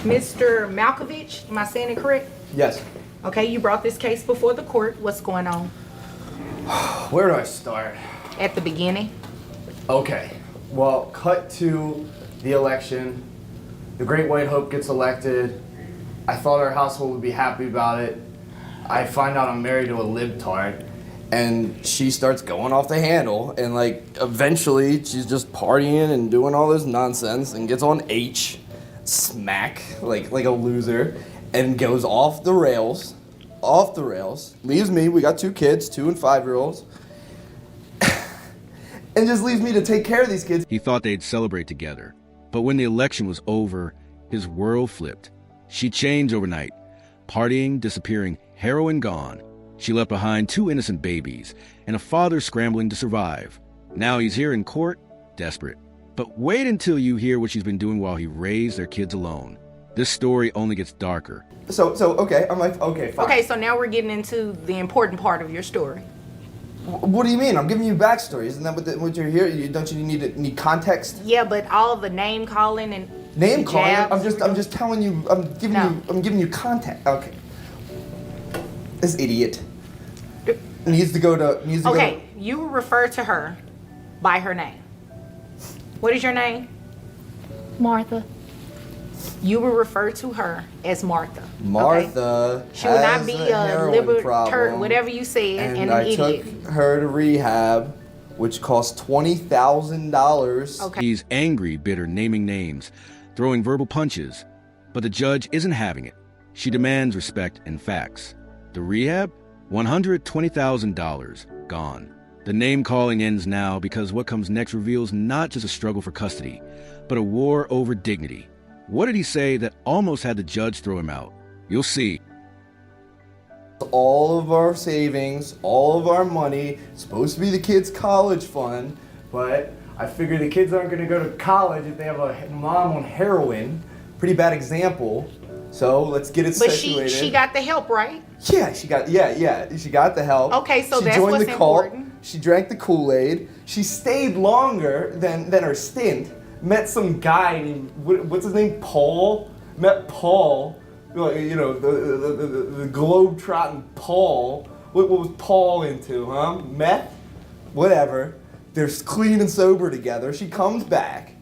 Mr. Malkovich, am I saying it correct? Yes. Okay, you brought this case before the court. What's going on? Where do I start? At the beginning? Okay. Well, cut to the election. The Great White Hope gets elected. I thought our household would be happy about it. I find out I'm married to a libtard. And she starts going off the handle, and like eventually she's just partying and doing all this nonsense and gets on H, smack, like a loser, and goes off the rails, leaves me, we got 2 kids, 2 and 5-year-olds, and just leaves me to take care of these kids. He thought they'd celebrate together, but when the election was over, his world flipped. She changed overnight, partying, disappearing, heroin gone. She left behind 2 innocent babies and a father scrambling to survive. Now he's here in court, desperate. But wait until you hear what she's been doing while he raised their kids alone. This story only gets darker. So okay, I'm like, okay, fine. Okay, so now we're getting into the important part of your story. What do you mean? I'm giving you backstory. Isn't that what you're here? Don't you need context? Yeah, but all the name calling and Name calling? jabs, I'm just telling you. I'm giving you context. Okay. This idiot needs to go to. Okay, you refer to her by her name. What is your name? Martha. You will refer to her as Martha. Martha. Okay? She will not be a libertarian, problem, whatever you said, and an I idiot. took her to rehab, which cost $20,000. Okay. He's angry, bitter, naming names, throwing verbal punches. But the judge isn't having it. She demands respect and facts. The rehab? $120,000 gone. The name-calling ends now because what comes next reveals not just a struggle for custody, but a war over dignity. What did he say that almost had the judge throw him out? You'll see. All of our savings, all of our money, supposed to be the kids' college fund, but I figure the kids aren't going to go to college if they have a mom on heroin. Pretty bad example. So let's get it situated. But she got the help, right? Yeah, she got the help. Okay, so she that's joined what's the cult. important. She drank the Kool-Aid. She stayed longer than her stint. Met some guy named, what's his name? Paul. Met Paul. You know, the globe-trotting Paul. What was Paul into, huh? Meth? Whatever. They're clean and sober together. She comes back,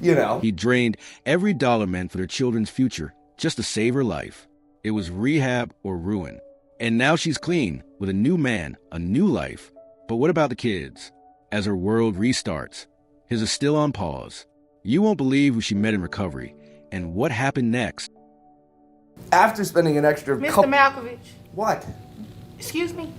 you know. He drained every dollar meant for their children's future just to save her life. It was rehab or ruin. And now she's clean with a new man, a new life. But what about the kids? As her world restarts, his is still on pause. You won't believe who she met in recovery and what happened next. After spending an extra Mr. Malkovich. What? Excuse me?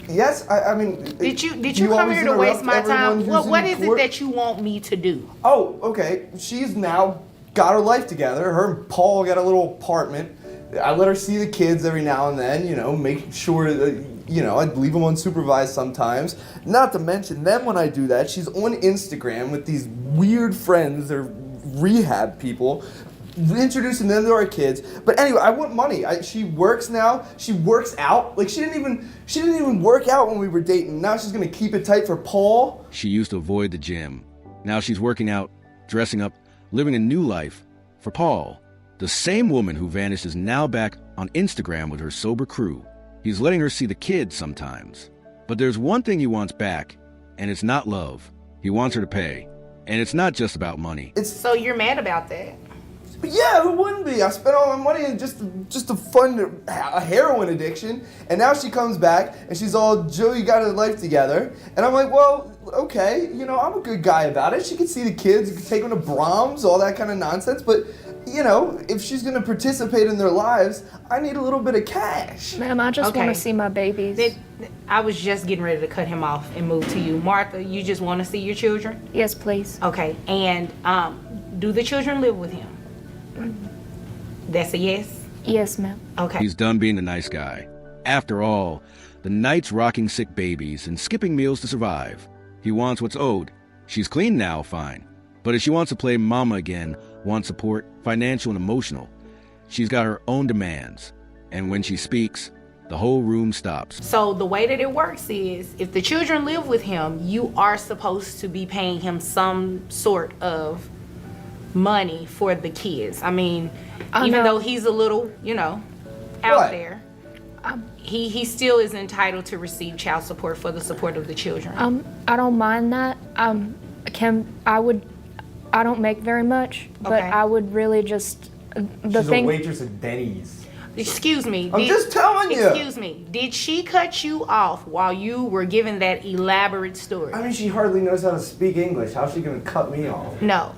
Yes, I mean... Did you come here to waste my time? What is it that you want me to do? Oh, okay. She's now got her life together. Her and Paul got a little apartment. I let her see the kids every now and then, you know, make sure that, you know, I'd leave them unsupervised sometimes. Not to mention, then when I do that, she's on Instagram with these weird friends, they're rehab people, introducing them to our kids. But anyway, I want money. She works now. She works out. Like she didn't even work out when we were dating. Now she's gonna keep it tight for Paul. She used to avoid the gym. Now she's working out, dressing up, living a new life for Paul. The same woman who vanished is now back on Instagram with her sober crew. He's letting her see the kids sometimes. But there's one thing he wants back, and it's not love. He wants her to pay. And it's not just about money. So you're mad about that? Yeah, who wouldn't be? I spent all my money in just to fund a heroin addiction, and now she comes back and she's all, Joey got her life together, and I'm like, well, okay, you know, I'm a good guy about it. She can see the kids, you can take them to Brahms, all that kind of nonsense, but, you know, if she's gonna participate in their lives, I need a little bit of cash. Ma'am, I just Okay. want to see my babies. I was just getting ready to cut him off and move to you. Martha, you just want to see your children? Yes, please. Okay, and do the children live with him? That's a yes? Yes, ma'am. Okay. He's done being the nice guy. After all, the nights rocking sick babies and skipping meals to survive. He wants what's owed. She's clean now, fine. But if she wants to play mama again, wants support, financial and emotional, she's got her own demands. And when she speaks, the whole room stops. So the way that it works is, if the children live with him, you are supposed to be paying him some sort of money for the kids. I mean, I even know. though he's a little, out What? there, he still is entitled to receive child support for the support of the children. I don't mind that. I don't make very much, but Okay. I would really just the She's thing. a waitress at Denny's. Excuse me. I'm just telling you. Excuse me. Did she cut you off while you were giving that elaborate story? I mean, she hardly knows how to speak English. How's she gonna cut me off? No.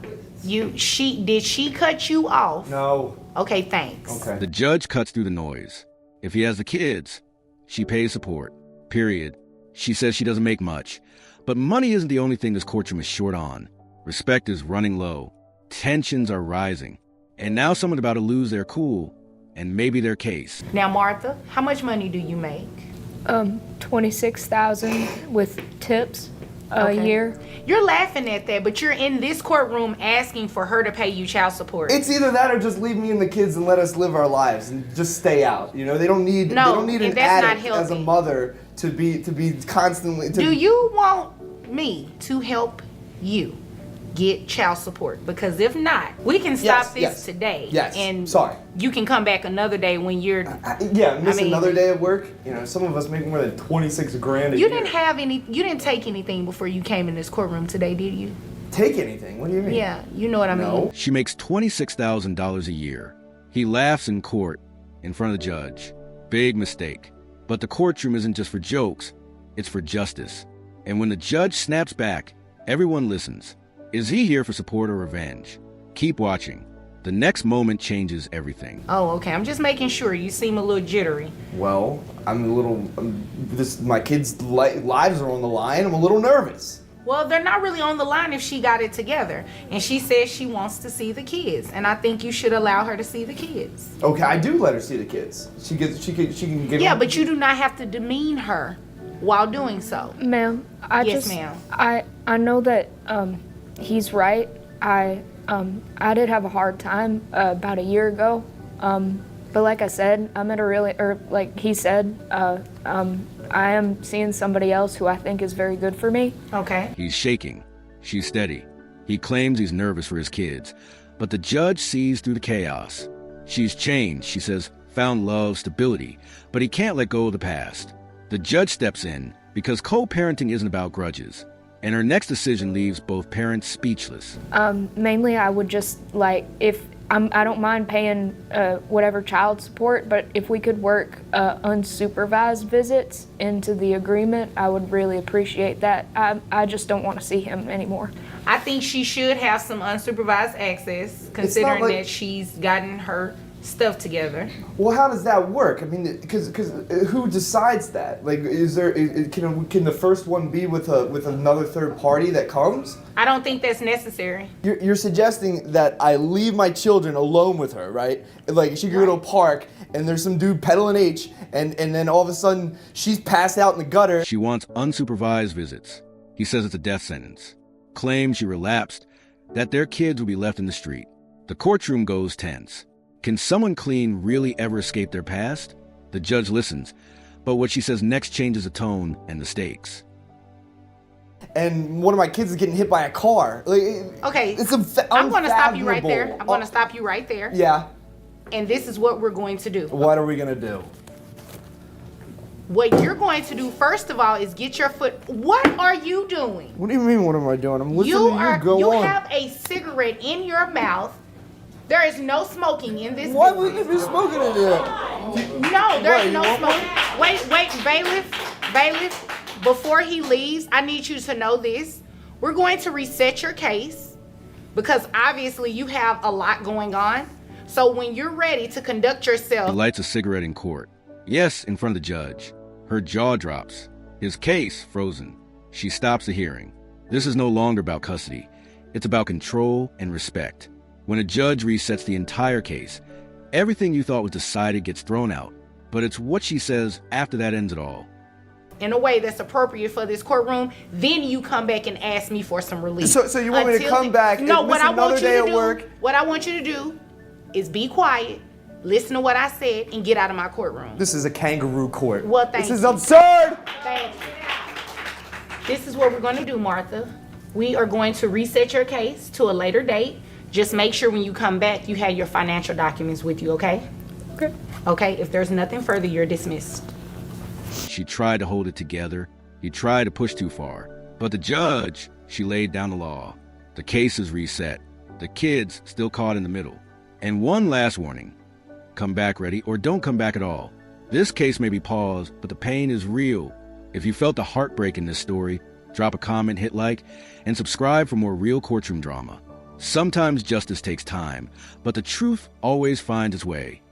Did she cut you off? No. Okay, thanks. Okay. The judge cuts through the noise. If he has the kids, she pays support. Period. She says she doesn't make much. But money isn't the only thing this courtroom is short on. Respect is running low. Tensions are rising. And now someone's about to lose their cool and maybe their case. Now, Martha, how much money do you make? 26,000 with tips a Okay. year. You're laughing at that, but you're in this courtroom asking for her to pay you child support. It's either that or just leave me and the kids and let us live our lives and just stay out. You know, they don't need No, they don't need and an that's not addict as a healthy. mother to be constantly. Do you want me to help you get child support? Because if not, we can stop this today. Yes. And Sorry. you can come back another day when you're. Miss I mean- another day at work. You know, some of us make more than 26 grand a You year. you didn't take anything before you came in this courtroom today, did you? Take anything? What do you mean? Yeah, you know what I No. mean. She makes $26,000 a year. He laughs in court in front of the judge. Big mistake. But the courtroom isn't just for jokes, it's for justice. And when the judge snaps back, everyone listens. Is he here for support or revenge? Keep watching. The next moment changes everything. Oh, okay. I'm just making sure. You seem a little jittery. Well, I'm a little. My kids' lives are on the line. I'm a little nervous. Well, they're not really on the line if she got it together. And she says she wants to see the kids. And I think you should allow her to see the kids. Okay, I do let her see the kids. She can get. Yeah, but you do not have to demean her while doing so. Ma'am, Yes, ma'am. I know that he's right. I did have a hard time about a year ago. But like I said, I'm at a really, or like he said, I am seeing somebody else who I think is very good for me. Okay. He's shaking. She's steady. He claims he's nervous for his kids. But the judge sees through the chaos. She's changed, she says, found love, stability. But he can't let go of the past. The judge steps in because co-parenting isn't about grudges. And her next decision leaves both parents speechless. Mainly, I would just like I don't mind paying whatever child support, but if we could work unsupervised visits into the agreement, I would really appreciate that. I just don't want to see him anymore. I think she should have some unsupervised access, considering like- that she's gotten her stuff together. Well, how does that work? I mean, because who decides that? Like, can the first one be with another third party that comes? I don't think that's necessary. You're suggesting that I leave my children alone with her, right? Like, she could go to a park and there's some dude peddling H, and then all of a sudden she's passed out in the gutter. She wants unsupervised visits. He says it's a death sentence. Claims she relapsed, that their kids will be left in the street. The courtroom goes tense. Can someone clean really ever escape their past? The judge listens, but what she says next changes the tone and the stakes. And one of my kids is getting hit by a car. Like, Okay. it's I'm going to stop you right there. unfathomable. I'm going to stop you right there. Yeah. And this is what we're going to do. What are we gonna do? What you're going to do, first of all, is get your foot. What are you doing? What do you mean? What am I doing? I'm listening to you. Go you on. have a cigarette in your mouth. There is no smoking in this Why business. would you be smoking in there? No, there What, is you no want smoking. Wait, bailiff, before he leaves, I need you to know this. We're going to reset your case because obviously you have a lot going on. So when you're ready to conduct He yourself, lights a cigarette in court. Yes, in front of the judge. Her jaw drops. His case frozen. She stops the hearing. This is no longer about custody. It's about control and respect. When a judge resets the entire case, everything you thought was decided gets thrown out. But it's what she says after that ends it all. in a way that's appropriate for this courtroom, then you come back and ask me for some relief. So you want me to come back and No, miss what I another want you day to at do, work? what I want you to do is be quiet, listen to what I said, and get out of my courtroom. This is a kangaroo court. Well, thank This is you. absurd! Thank you. This is what we're going to do, Martha. We are going to reset your case to a later date. Just make sure when you come back, you have your financial documents with you, okay? Okay. Okay, if there's nothing further, you're dismissed. She tried to hold it together. He tried to push too far. But the judge, she laid down the law. The case is reset. The kids still caught in the middle. And one last warning. Come back ready or don't come back at all. This case may be paused, but the pain is real. If you felt the heartbreak in this story, drop a comment, hit like, and subscribe for more real courtroom drama. Sometimes justice takes time, but the truth always finds its way.